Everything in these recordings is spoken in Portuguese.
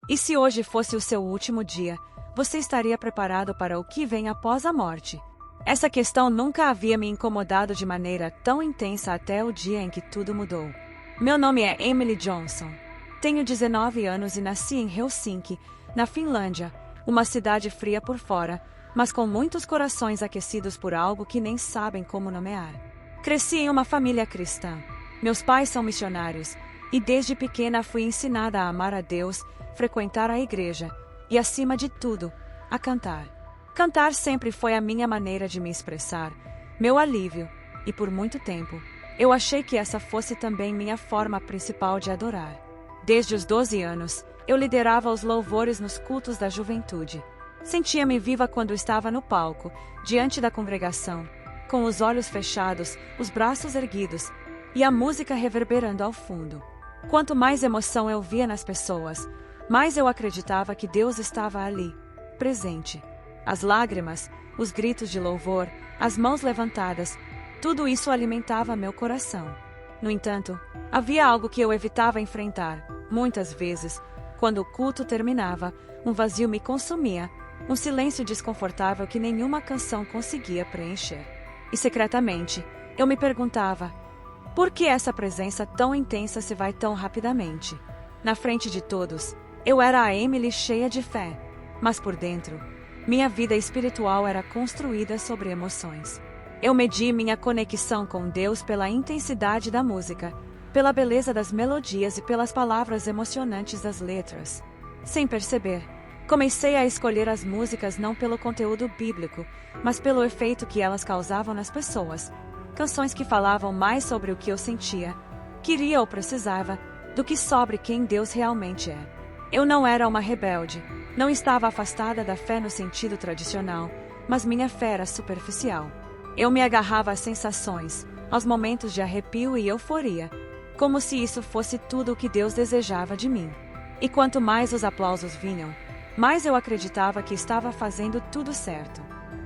E se hoje fosse o seu último dia, você estaria preparado para o que vem após a morte? Essa questão nunca havia me incomodado de maneira tão intensa até o dia em que tudo mudou. Meu nome é Emily Johnson. Tenho 19 anos e nasci em Helsinki, na Finlândia, uma cidade fria por fora, mas com muitos corações aquecidos por algo que nem sabem como nomear. Cresci em uma família cristã. Meus pais são missionários, e desde pequena fui ensinada a amar a Deus, frequentar a igreja e, acima de tudo, a cantar. Cantar sempre foi a minha maneira de me expressar, meu alívio, e por muito tempo, eu achei que essa fosse também minha forma principal de adorar. Desde os 12 anos, eu liderava os louvores nos cultos da juventude. Sentia-me viva quando estava no palco, diante da congregação, com os olhos fechados, os braços erguidos e a música reverberando ao fundo. Quanto mais emoção eu via nas pessoas, mais eu acreditava que Deus estava ali, presente. As lágrimas, os gritos de louvor, as mãos levantadas, tudo isso alimentava meu coração. No entanto, havia algo que eu evitava enfrentar. Muitas vezes, quando o culto terminava, um vazio me consumia, um silêncio desconfortável que nenhuma canção conseguia preencher. E secretamente, eu me perguntava: por que essa presença tão intensa se vai tão rapidamente? Na frente de todos, eu era a Emily cheia de fé, mas por dentro, minha vida espiritual era construída sobre emoções. Eu medi minha conexão com Deus pela intensidade da música, pela beleza das melodias e pelas palavras emocionantes das letras. Sem perceber, comecei a escolher as músicas não pelo conteúdo bíblico, mas pelo efeito que elas causavam nas pessoas. Canções que falavam mais sobre o que eu sentia, queria ou precisava, do que sobre quem Deus realmente é. Eu não era uma rebelde, não estava afastada da fé no sentido tradicional, mas minha fé era superficial. Eu me agarrava às sensações, aos momentos de arrepio e euforia, como se isso fosse tudo o que Deus desejava de mim. E quanto mais os aplausos vinham, mais eu acreditava que estava fazendo tudo certo.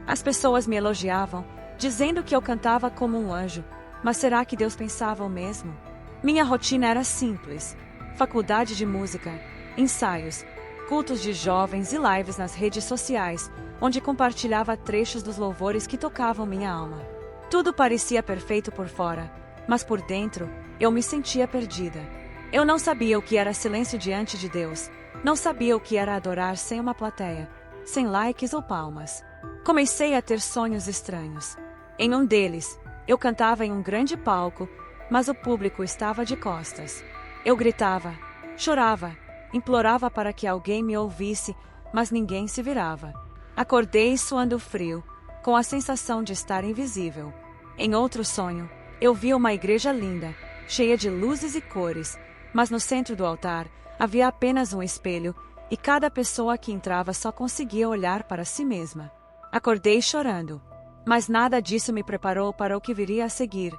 As pessoas me elogiavam, dizendo que eu cantava como um anjo, mas será que Deus pensava o mesmo? Minha rotina era simples: faculdade de música, ensaios, cultos de jovens e lives nas redes sociais, onde compartilhava trechos dos louvores que tocavam minha alma. Tudo parecia perfeito por fora, mas por dentro, eu me sentia perdida. Eu não sabia o que era silêncio diante de Deus, não sabia o que era adorar sem uma plateia, sem likes ou palmas. Comecei a ter sonhos estranhos. Em um deles, eu cantava em um grande palco, mas o público estava de costas. Eu gritava, chorava, implorava para que alguém me ouvisse, mas ninguém se virava. Acordei suando frio, com a sensação de estar invisível. Em outro sonho, eu vi uma igreja linda, cheia de luzes e cores, mas no centro do altar havia apenas um espelho, e cada pessoa que entrava só conseguia olhar para si mesma. Acordei chorando, mas nada disso me preparou para o que viria a seguir,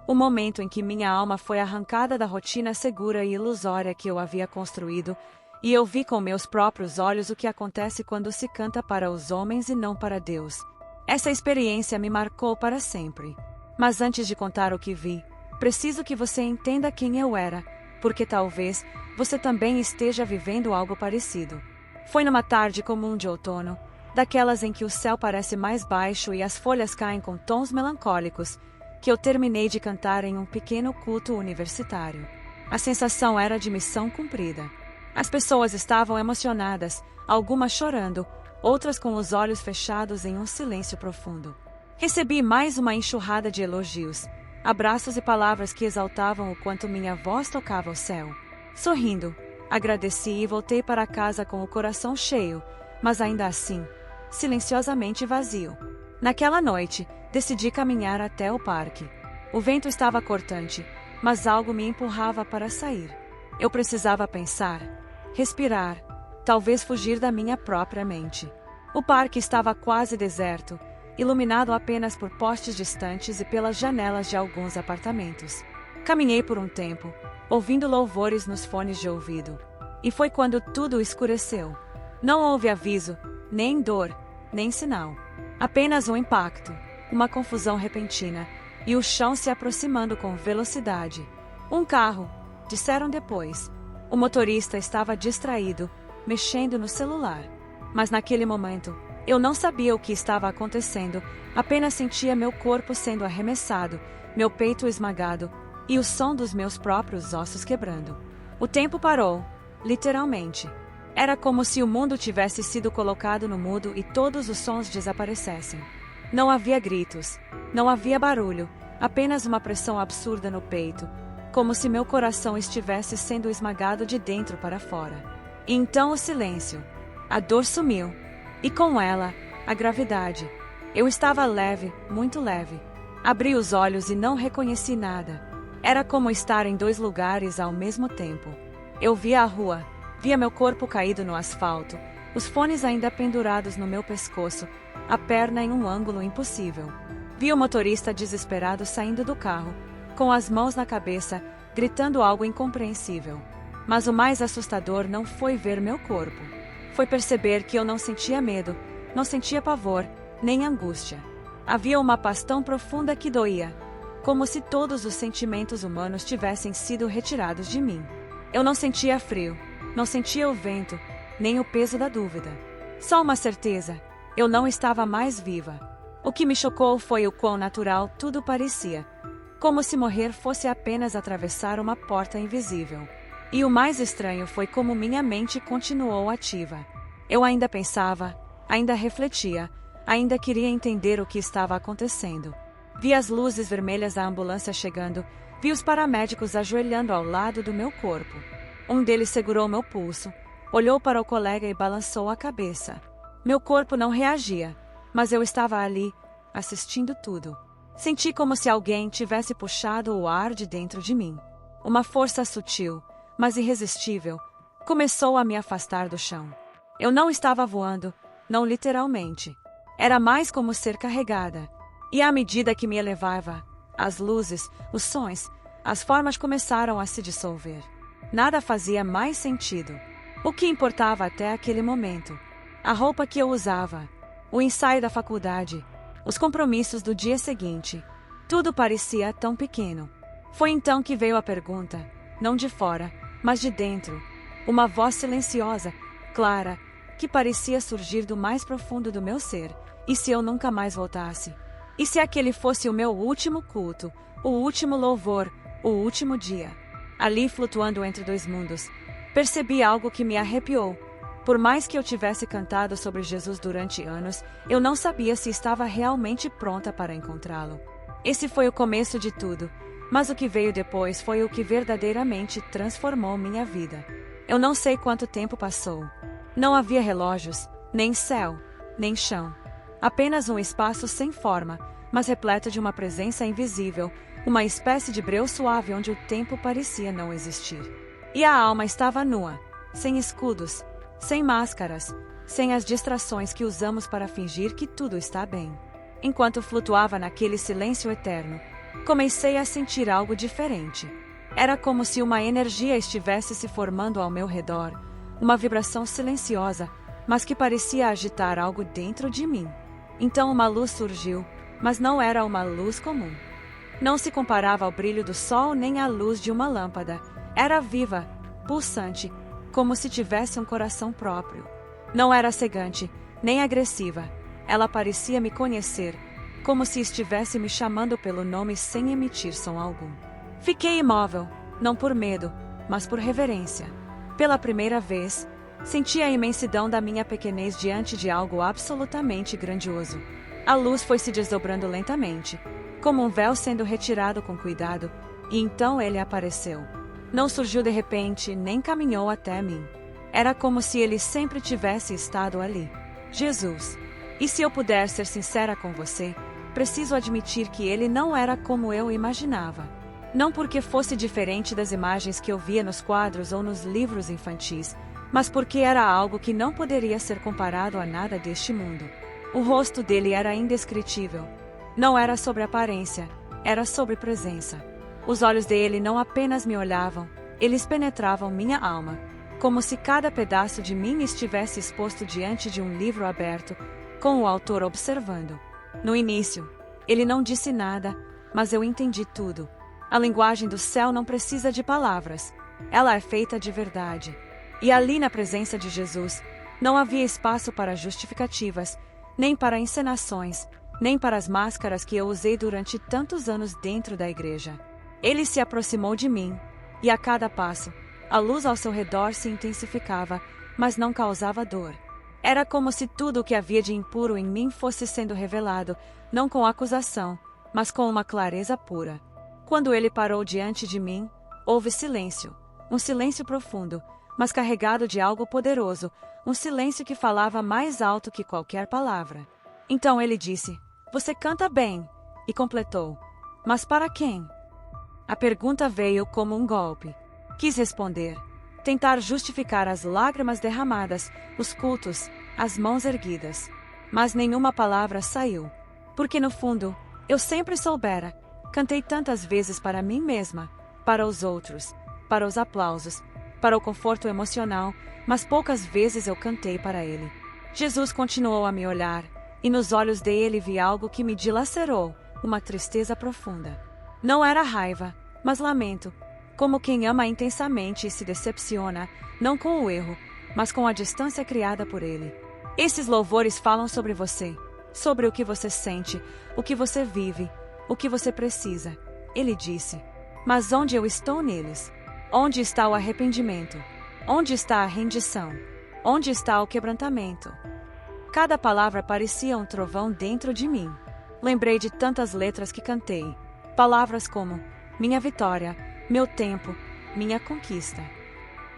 o momento em que minha alma foi arrancada da rotina segura e ilusória que eu havia construído, e eu vi com meus próprios olhos o que acontece quando se canta para os homens e não para Deus. Essa experiência me marcou para sempre. Mas antes de contar o que vi, preciso que você entenda quem eu era, porque talvez você também esteja vivendo algo parecido. Foi numa tarde comum de outono, daquelas em que o céu parece mais baixo e as folhas caem com tons melancólicos, que eu terminei de cantar em um pequeno culto universitário. A sensação era de missão cumprida. As pessoas estavam emocionadas, algumas chorando, outras com os olhos fechados em um silêncio profundo. Recebi mais uma enxurrada de elogios, abraços e palavras que exaltavam o quanto minha voz tocava o céu. Sorrindo, agradeci e voltei para casa com o coração cheio, mas ainda assim, silenciosamente vazio. Naquela noite, decidi caminhar até o parque. O vento estava cortante, mas algo me empurrava para sair. Eu precisava pensar, respirar, talvez fugir da minha própria mente. O parque estava quase deserto, iluminado apenas por postes distantes e pelas janelas de alguns apartamentos. Caminhei por um tempo, ouvindo louvores nos fones de ouvido. E foi quando tudo escureceu. Não houve aviso, nem dor, nem sinal. Apenas um impacto, uma confusão repentina, e o chão se aproximando com velocidade. Um carro, disseram depois. O motorista estava distraído, mexendo no celular. Mas naquele momento, eu não sabia o que estava acontecendo, apenas sentia meu corpo sendo arremessado, meu peito esmagado, e o som dos meus próprios ossos quebrando. O tempo parou, literalmente. Era como se o mundo tivesse sido colocado no mudo e todos os sons desaparecessem. Não havia gritos, não havia barulho, apenas uma pressão absurda no peito, como se meu coração estivesse sendo esmagado de dentro para fora. E então o silêncio. A dor sumiu. E com ela, a gravidade. Eu estava leve, muito leve. Abri os olhos e não reconheci nada. Era como estar em dois lugares ao mesmo tempo. Eu via a rua, via meu corpo caído no asfalto, os fones ainda pendurados no meu pescoço, a perna em um ângulo impossível. Vi o motorista desesperado saindo do carro, com as mãos na cabeça, gritando algo incompreensível. Mas o mais assustador não foi ver meu corpo. Foi perceber que eu não sentia medo, não sentia pavor, nem angústia. Havia uma paz tão profunda que doía, como se todos os sentimentos humanos tivessem sido retirados de mim. Eu não sentia frio, não sentia o vento, nem o peso da dúvida. Só uma certeza: eu não estava mais viva. O que me chocou foi o quão natural tudo parecia, como se morrer fosse apenas atravessar uma porta invisível. E o mais estranho foi como minha mente continuou ativa. Eu ainda pensava, ainda refletia, ainda queria entender o que estava acontecendo. Vi as luzes vermelhas da ambulância chegando, vi os paramédicos ajoelhando ao lado do meu corpo. Um deles segurou meu pulso, olhou para o colega e balançou a cabeça. Meu corpo não reagia, mas eu estava ali, assistindo tudo. Senti como se alguém tivesse puxado o ar de dentro de mim. Uma força sutil, mas irresistível, começou a me afastar do chão. Eu não estava voando, não literalmente. Era mais como ser carregada. E à medida que me elevava, as luzes, os sons, as formas começaram a se dissolver. Nada fazia mais sentido. O que importava até aquele momento? A roupa que eu usava, o ensaio da faculdade, os compromissos do dia seguinte. Tudo parecia tão pequeno. Foi então que veio a pergunta, não de fora, mas de dentro. Uma voz silenciosa, clara, que parecia surgir do mais profundo do meu ser. E se eu nunca mais voltasse? E se aquele fosse o meu último culto, o último louvor, o último dia? Ali, flutuando entre dois mundos, percebi algo que me arrepiou. Por mais que eu tivesse cantado sobre Jesus durante anos, eu não sabia se estava realmente pronta para encontrá-lo. Esse foi o começo de tudo, mas o que veio depois foi o que verdadeiramente transformou minha vida. Eu não sei quanto tempo passou. Não havia relógios, nem céu, nem chão. Apenas um espaço sem forma, mas repleto de uma presença invisível, uma espécie de breu suave onde o tempo parecia não existir. E a alma estava nua, sem escudos, sem máscaras, sem as distrações que usamos para fingir que tudo está bem. Enquanto flutuava naquele silêncio eterno, comecei a sentir algo diferente. Era como se uma energia estivesse se formando ao meu redor, uma vibração silenciosa, mas que parecia agitar algo dentro de mim. Então uma luz surgiu, mas não era uma luz comum. Não se comparava ao brilho do sol nem à luz de uma lâmpada. Era viva, pulsante, como se tivesse um coração próprio. Não era cegante, nem agressiva. Ela parecia me conhecer, como se estivesse me chamando pelo nome sem emitir som algum. Fiquei imóvel, não por medo, mas por reverência. Pela primeira vez, senti a imensidão da minha pequenez diante de algo absolutamente grandioso. A luz foi se desdobrando lentamente, como um véu sendo retirado com cuidado, e então ele apareceu. Não surgiu de repente, nem caminhou até mim. Era como se ele sempre tivesse estado ali. Jesus. E se eu puder ser sincera com você, preciso admitir que ele não era como eu imaginava. Não porque fosse diferente das imagens que eu via nos quadros ou nos livros infantis, mas porque era algo que não poderia ser comparado a nada deste mundo. O rosto dele era indescritível. Não era sobre aparência, era sobre presença. Os olhos dele não apenas me olhavam, eles penetravam minha alma, como se cada pedaço de mim estivesse exposto diante de um livro aberto, com o autor observando. No início, ele não disse nada, mas eu entendi tudo. A linguagem do céu não precisa de palavras. Ela é feita de verdade. E ali na presença de Jesus, não havia espaço para justificativas, nem para encenações, nem para as máscaras que eu usei durante tantos anos dentro da igreja. Ele se aproximou de mim, e a cada passo, a luz ao seu redor se intensificava, mas não causava dor. Era como se tudo o que havia de impuro em mim fosse sendo revelado, não com acusação, mas com uma clareza pura. Quando ele parou diante de mim, houve silêncio, um silêncio profundo, mas carregado de algo poderoso, um silêncio que falava mais alto que qualquer palavra. Então ele disse: "Você canta bem", e completou: "Mas para quem?" A pergunta veio como um golpe. Quis responder, tentar justificar as lágrimas derramadas, os cultos, as mãos erguidas. Mas nenhuma palavra saiu. Porque no fundo, eu sempre soubera. Cantei tantas vezes para mim mesma, para os outros, para os aplausos, para o conforto emocional, mas poucas vezes eu cantei para ele. Jesus continuou a me olhar, e nos olhos dele vi algo que me dilacerou, uma tristeza profunda. Não era raiva, mas lamento, como quem ama intensamente e se decepciona, não com o erro, mas com a distância criada por ele. Esses louvores falam sobre você, sobre o que você sente, o que você vive, o que você precisa. Ele disse: "Mas onde eu estou neles? Onde está o arrependimento? Onde está a rendição? Onde está o quebrantamento?" Cada palavra parecia um trovão dentro de mim. Lembrei de tantas letras que cantei. Palavras como minha vitória, meu tempo, minha conquista.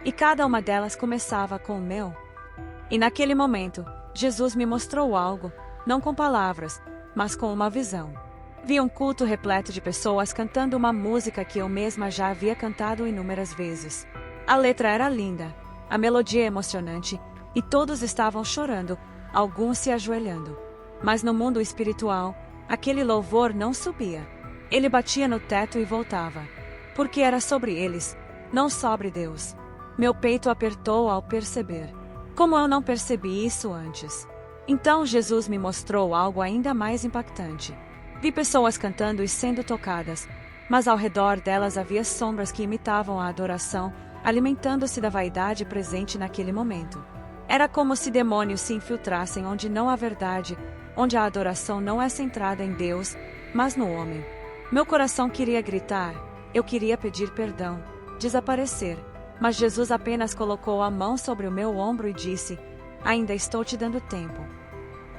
E cada uma delas começava com o meu. E naquele momento, Jesus me mostrou algo, não com palavras, mas com uma visão. Vi um culto repleto de pessoas cantando uma música que eu mesma já havia cantado inúmeras vezes. A letra era linda, a melodia emocionante, e todos estavam chorando, alguns se ajoelhando. Mas no mundo espiritual, aquele louvor não subia. Ele batia no teto e voltava. Porque era sobre eles, não sobre Deus. Meu peito apertou ao perceber. Como eu não percebi isso antes? Então Jesus me mostrou algo ainda mais impactante. Vi pessoas cantando e sendo tocadas, mas ao redor delas havia sombras que imitavam a adoração, alimentando-se da vaidade presente naquele momento. Era como se demônios se infiltrassem onde não há verdade, onde a adoração não é centrada em Deus, mas no homem. Meu coração queria gritar, eu queria pedir perdão, desaparecer, mas Jesus apenas colocou a mão sobre o meu ombro e disse: "Ainda estou te dando tempo."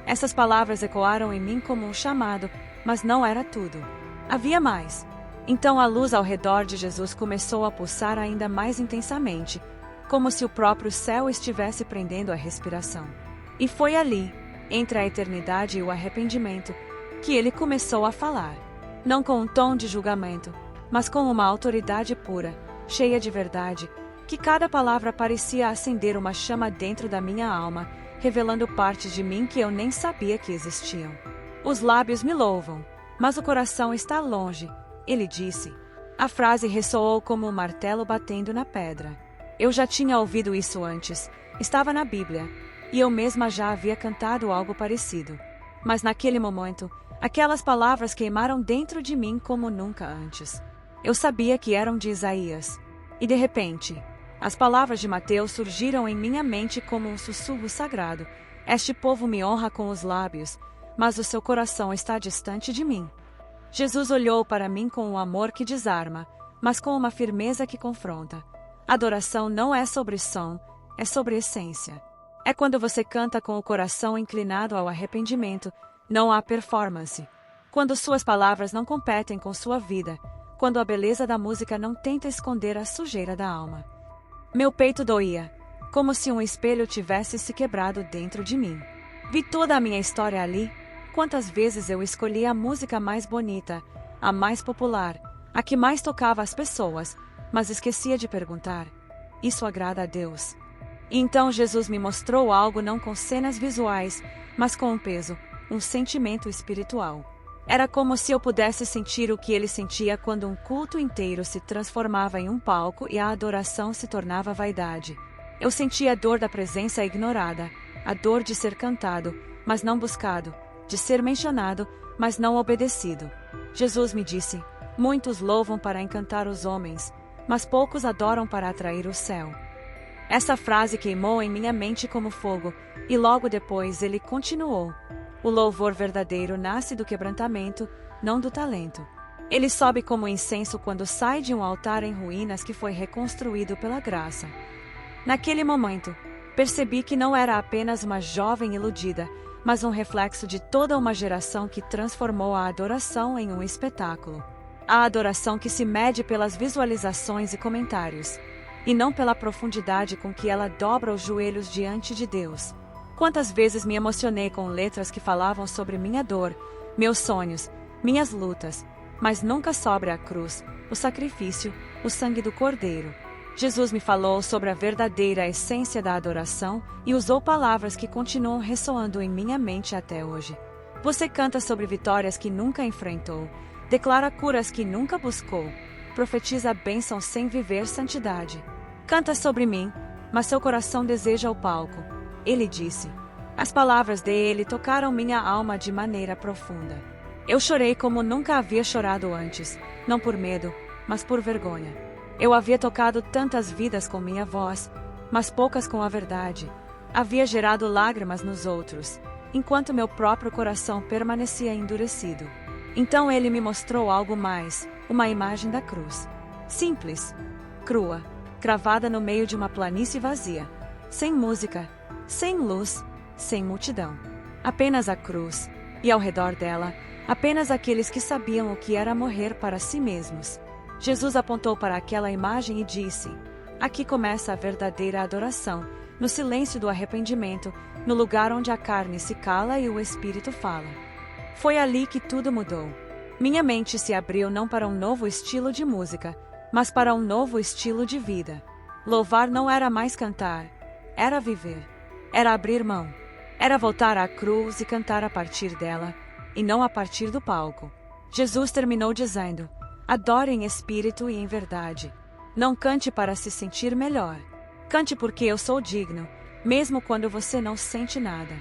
Essas palavras ecoaram em mim como um chamado, mas não era tudo. Havia mais. Então a luz ao redor de Jesus começou a pulsar ainda mais intensamente, como se o próprio céu estivesse prendendo a respiração. E foi ali, entre a eternidade e o arrependimento, que ele começou a falar. Não com um tom de julgamento, mas com uma autoridade pura, cheia de verdade, que cada palavra parecia acender uma chama dentro da minha alma, revelando partes de mim que eu nem sabia que existiam. Os lábios me louvam, mas o coração está longe, ele disse. A frase ressoou como um martelo batendo na pedra. Eu já tinha ouvido isso antes, estava na Bíblia, e eu mesma já havia cantado algo parecido. Mas naquele momento, aquelas palavras queimaram dentro de mim como nunca antes. Eu sabia que eram de Isaías. E de repente, as palavras de Mateus surgiram em minha mente como um sussurro sagrado. Este povo me honra com os lábios, mas o seu coração está distante de mim. Jesus olhou para mim com um amor que desarma, mas com uma firmeza que confronta. Adoração não é sobre som, é sobre essência. É quando você canta com o coração inclinado ao arrependimento, não há performance. Quando suas palavras não competem com sua vida, quando a beleza da música não tenta esconder a sujeira da alma. Meu peito doía, como se um espelho tivesse se quebrado dentro de mim. Vi toda a minha história ali. Quantas vezes eu escolhi a música mais bonita, a mais popular, a que mais tocava as pessoas, mas esquecia de perguntar: isso agrada a Deus? E então Jesus me mostrou algo não com cenas visuais, mas com um peso, um sentimento espiritual. Era como se eu pudesse sentir o que ele sentia quando um culto inteiro se transformava em um palco e a adoração se tornava vaidade. Eu sentia a dor da presença ignorada, a dor de ser cantado, mas não buscado, de ser mencionado, mas não obedecido. Jesus me disse: muitos louvam para encantar os homens, mas poucos adoram para atrair o céu. Essa frase queimou em minha mente como fogo, e logo depois ele continuou: o louvor verdadeiro nasce do quebrantamento, não do talento. Ele sobe como incenso quando sai de um altar em ruínas que foi reconstruído pela graça. Naquele momento, percebi que não era apenas uma jovem iludida, mas um reflexo de toda uma geração que transformou a adoração em um espetáculo. A adoração que se mede pelas visualizações e comentários, e não pela profundidade com que ela dobra os joelhos diante de Deus. Quantas vezes me emocionei com letras que falavam sobre minha dor, meus sonhos, minhas lutas, mas nunca sobre a cruz, o sacrifício, o sangue do Cordeiro. Jesus me falou sobre a verdadeira essência da adoração e usou palavras que continuam ressoando em minha mente até hoje. Você canta sobre vitórias que nunca enfrentou, declara curas que nunca buscou, profetiza bênçãos sem viver santidade. Canta sobre mim, mas seu coração deseja o palco. Ele disse. As palavras dele tocaram minha alma de maneira profunda. Eu chorei como nunca havia chorado antes, não por medo, mas por vergonha. Eu havia tocado tantas vidas com minha voz, mas poucas com a verdade. Havia gerado lágrimas nos outros, enquanto meu próprio coração permanecia endurecido. Então ele me mostrou algo mais, uma imagem da cruz. Simples, crua, cravada no meio de uma planície vazia. Sem música, sem luz, sem multidão. Apenas a cruz, e ao redor dela, apenas aqueles que sabiam o que era morrer para si mesmos. Jesus apontou para aquela imagem e disse: aqui começa a verdadeira adoração, no silêncio do arrependimento, no lugar onde a carne se cala e o espírito fala. Foi ali que tudo mudou. Minha mente se abriu não para um novo estilo de música, mas para um novo estilo de vida. Louvar não era mais cantar, era viver. Era abrir mão. Era voltar à cruz e cantar a partir dela, e não a partir do palco. Jesus terminou dizendo: adore em espírito e em verdade. Não cante para se sentir melhor. Cante porque eu sou digno, mesmo quando você não sente nada.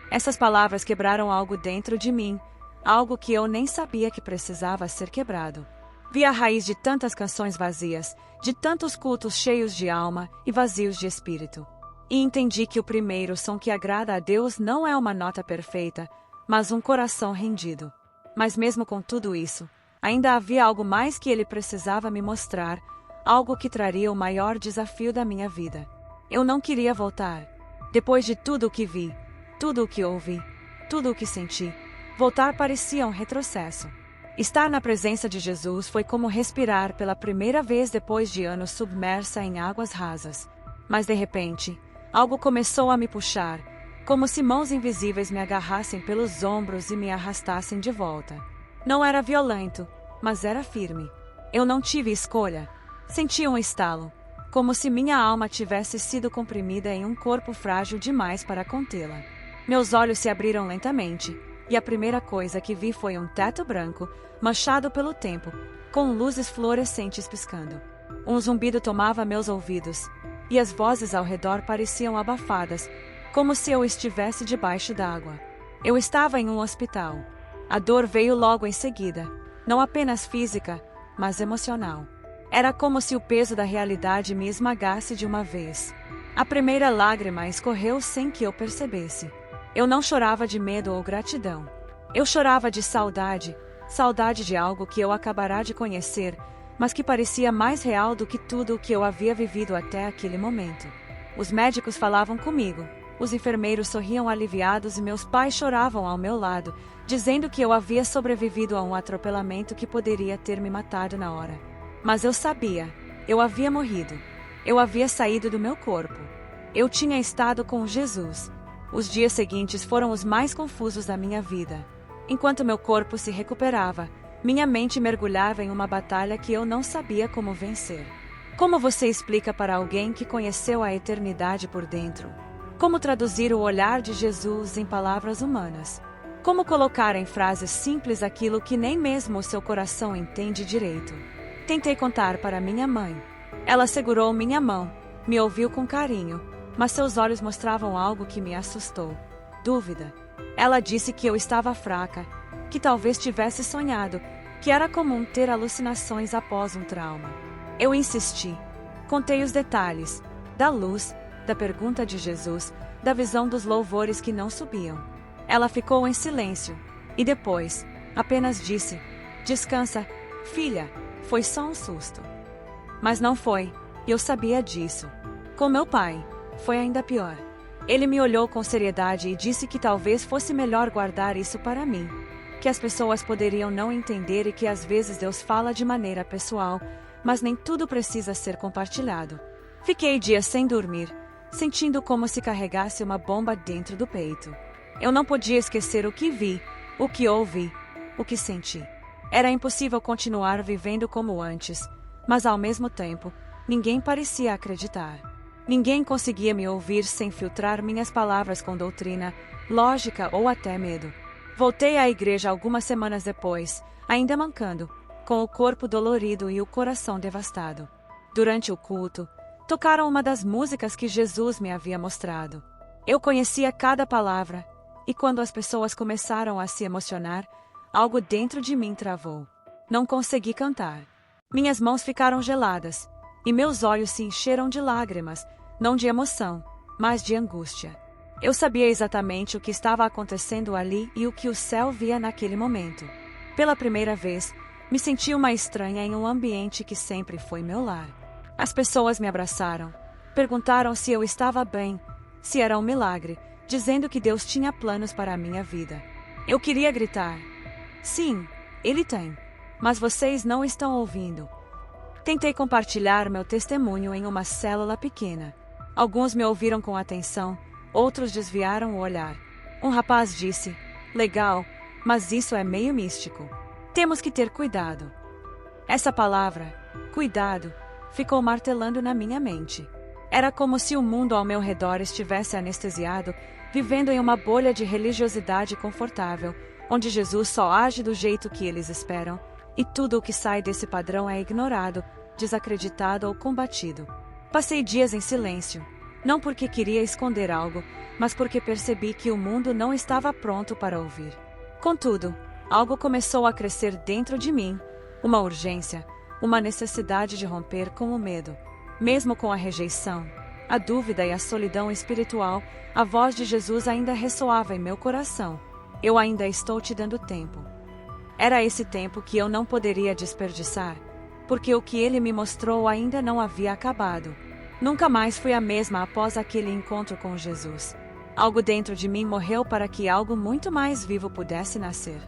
Essas palavras quebraram algo dentro de mim, algo que eu nem sabia que precisava ser quebrado. Vi a raiz de tantas canções vazias, de tantos cultos cheios de alma e vazios de espírito. E entendi que o primeiro som que agrada a Deus não é uma nota perfeita, mas um coração rendido. Mas mesmo com tudo isso, ainda havia algo mais que ele precisava me mostrar, algo que traria o maior desafio da minha vida. Eu não queria voltar. Depois de tudo o que vi, tudo o que ouvi, tudo o que senti, voltar parecia um retrocesso. Estar na presença de Jesus foi como respirar pela primeira vez depois de anos submersa em águas rasas. Mas de repente, algo começou a me puxar, como se mãos invisíveis me agarrassem pelos ombros e me arrastassem de volta. Não era violento, mas era firme. Eu não tive escolha. Senti um estalo, como se minha alma tivesse sido comprimida em um corpo frágil demais para contê-la. Meus olhos se abriram lentamente, e a primeira coisa que vi foi um teto branco, manchado pelo tempo, com luzes fluorescentes piscando. Um zumbido tomava meus ouvidos, e as vozes ao redor pareciam abafadas, como se eu estivesse debaixo d'água. Eu estava em um hospital. A dor veio logo em seguida, não apenas física, mas emocional. Era como se o peso da realidade me esmagasse de uma vez. A primeira lágrima escorreu sem que eu percebesse. Eu não chorava de medo ou gratidão. Eu chorava de saudade, saudade de algo que eu acabará de conhecer, mas que parecia mais real do que tudo o que eu havia vivido até aquele momento. Os médicos falavam comigo, os enfermeiros sorriam aliviados e meus pais choravam ao meu lado, dizendo que eu havia sobrevivido a um atropelamento que poderia ter me matado na hora. Mas eu sabia, eu havia morrido. Eu havia saído do meu corpo. Eu tinha estado com Jesus. Os dias seguintes foram os mais confusos da minha vida. Enquanto meu corpo se recuperava, minha mente mergulhava em uma batalha que eu não sabia como vencer. Como você explica para alguém que conheceu a eternidade por dentro? Como traduzir o olhar de Jesus em palavras humanas? Como colocar em frases simples aquilo que nem mesmo o seu coração entende direito? Tentei contar para minha mãe. Ela segurou minha mão, me ouviu com carinho, mas seus olhos mostravam algo que me assustou. Dúvida. Ela disse que eu estava fraca, que talvez tivesse sonhado, que era comum ter alucinações após um trauma. Eu insisti. Contei os detalhes. da luz, da pergunta de Jesus, da visão dos louvores que não subiam. Ela ficou em silêncio, e depois, apenas disse: "Descansa, filha, foi só um susto." Mas não foi, e eu sabia disso. Com meu pai, foi ainda pior. Ele me olhou com seriedade e disse que talvez fosse melhor guardar isso para mim, que as pessoas poderiam não entender e que às vezes Deus fala de maneira pessoal, mas nem tudo precisa ser compartilhado. Fiquei dias sem dormir, sentindo como se carregasse uma bomba dentro do peito. Eu não podia esquecer o que vi, o que ouvi, o que senti. Era impossível continuar vivendo como antes, mas ao mesmo tempo, ninguém parecia acreditar. Ninguém conseguia me ouvir sem filtrar minhas palavras com doutrina, lógica ou até medo. Voltei à igreja algumas semanas depois, ainda mancando, com o corpo dolorido e o coração devastado. Durante o culto, tocaram uma das músicas que Jesus me havia mostrado. Eu conhecia cada palavra, e quando as pessoas começaram a se emocionar, algo dentro de mim travou. Não consegui cantar. Minhas mãos ficaram geladas, e meus olhos se encheram de lágrimas, não de emoção, mas de angústia. Eu sabia exatamente o que estava acontecendo ali e o que o céu via naquele momento. Pela primeira vez, me senti uma estranha em um ambiente que sempre foi meu lar. As pessoas me abraçaram, perguntaram se eu estava bem, se era um milagre, dizendo que Deus tinha planos para a minha vida. Eu queria gritar: "Sim, Ele tem, mas vocês não estão ouvindo." Tentei compartilhar meu testemunho em uma célula pequena. Alguns me ouviram com atenção, outros desviaram o olhar. Um rapaz disse: "Legal, mas isso é meio místico. Temos que ter cuidado." Essa palavra, cuidado, ficou martelando na minha mente. Era como se o mundo ao meu redor estivesse anestesiado, vivendo em uma bolha de religiosidade confortável, onde Jesus só age do jeito que eles esperam, e tudo o que sai desse padrão é ignorado, desacreditado ou combatido. Passei dias em silêncio, não porque queria esconder algo, mas porque percebi que o mundo não estava pronto para ouvir. Contudo, algo começou a crescer dentro de mim, uma urgência, uma necessidade de romper com o medo. Mesmo com a rejeição, a dúvida e a solidão espiritual, a voz de Jesus ainda ressoava em meu coração: "Eu ainda estou te dando tempo." Era esse tempo que eu não poderia desperdiçar, porque o que ele me mostrou ainda não havia acabado. Nunca mais fui a mesma após aquele encontro com Jesus. Algo dentro de mim morreu para que algo muito mais vivo pudesse nascer.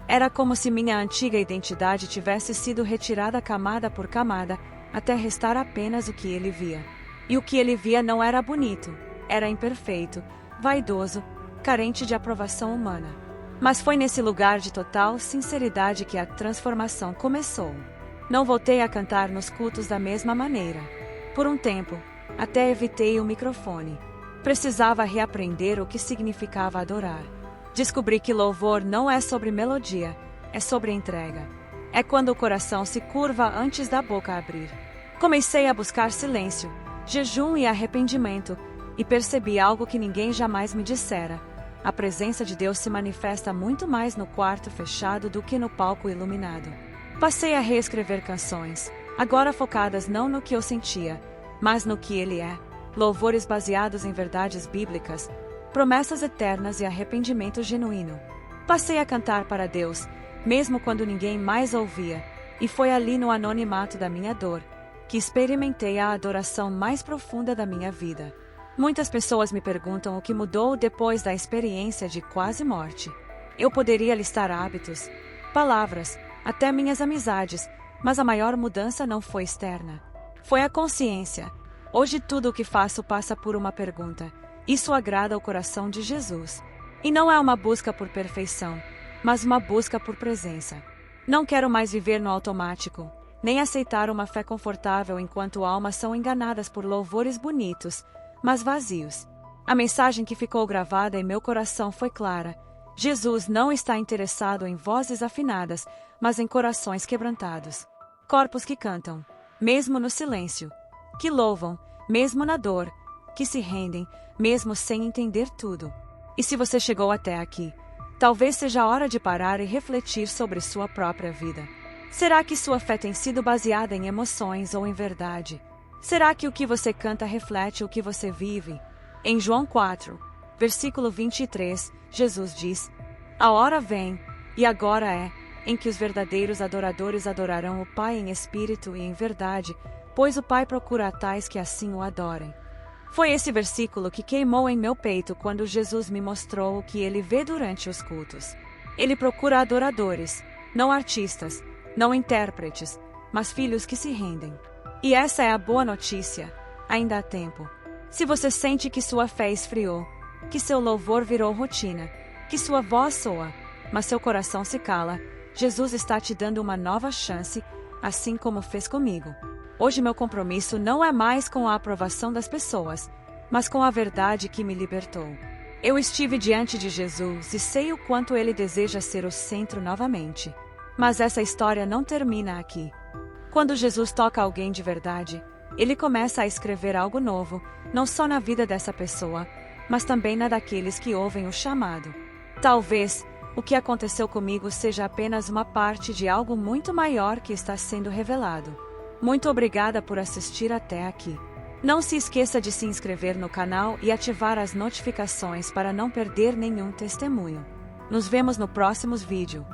Era como se minha antiga identidade tivesse sido retirada camada por camada, até restar apenas o que ele via. E o que ele via não era bonito, era imperfeito, vaidoso, carente de aprovação humana. Mas foi nesse lugar de total sinceridade que a transformação começou. Não voltei a cantar nos cultos da mesma maneira. Por um tempo, até evitei o microfone. Precisava reaprender o que significava adorar. Descobri que louvor não é sobre melodia, é sobre entrega. É quando o coração se curva antes da boca abrir. Comecei a buscar silêncio, jejum e arrependimento, e percebi algo que ninguém jamais me dissera: a presença de Deus se manifesta muito mais no quarto fechado do que no palco iluminado. Passei a reescrever canções, agora focadas não no que eu sentia, mas no que Ele é, louvores baseados em verdades bíblicas, promessas eternas e arrependimento genuíno. Passei a cantar para Deus, mesmo quando ninguém mais ouvia, e foi ali no anonimato da minha dor que experimentei a adoração mais profunda da minha vida. Muitas pessoas me perguntam o que mudou depois da experiência de quase morte. Eu poderia listar hábitos, palavras, até minhas amizades, mas a maior mudança não foi externa. Foi a consciência. Hoje tudo o que faço passa por uma pergunta: isso agrada ao coração de Jesus? E não é uma busca por perfeição, mas uma busca por presença. Não quero mais viver no automático, nem aceitar uma fé confortável enquanto almas são enganadas por louvores bonitos, mas vazios. A mensagem que ficou gravada em meu coração foi clara: Jesus não está interessado em vozes afinadas, mas em corações quebrantados. Corpos que cantam, mesmo no silêncio, que louvam, mesmo na dor, que se rendem, mesmo sem entender tudo. E se você chegou até aqui, talvez seja a hora de parar e refletir sobre sua própria vida. Será que sua fé tem sido baseada em emoções ou em verdade? Será que o que você canta reflete o que você vive? Em João 4, versículo 23, Jesus diz: A hora vem, e agora é, em que os verdadeiros adoradores adorarão o Pai em espírito e em verdade, pois o Pai procura tais que assim o adorem. Foi esse versículo que queimou em meu peito quando Jesus me mostrou o que ele vê durante os cultos. Ele procura adoradores, não artistas, não intérpretes, mas filhos que se rendem. E essa é a boa notícia. Ainda há tempo. Se você sente que sua fé esfriou, que seu louvor virou rotina, que sua voz soa, mas seu coração se cala, Jesus está te dando uma nova chance, assim como fez comigo. Hoje meu compromisso não é mais com a aprovação das pessoas, mas com a verdade que me libertou. Eu estive diante de Jesus e sei o quanto ele deseja ser o centro novamente. Mas essa história não termina aqui. Quando Jesus toca alguém de verdade, ele começa a escrever algo novo, não só na vida dessa pessoa, mas também na daqueles que ouvem o chamado. Talvez o que aconteceu comigo seja apenas uma parte de algo muito maior que está sendo revelado. Muito obrigada por assistir até aqui. Não se esqueça de se inscrever no canal e ativar as notificações para não perder nenhum testemunho. Nos vemos no próximo vídeo.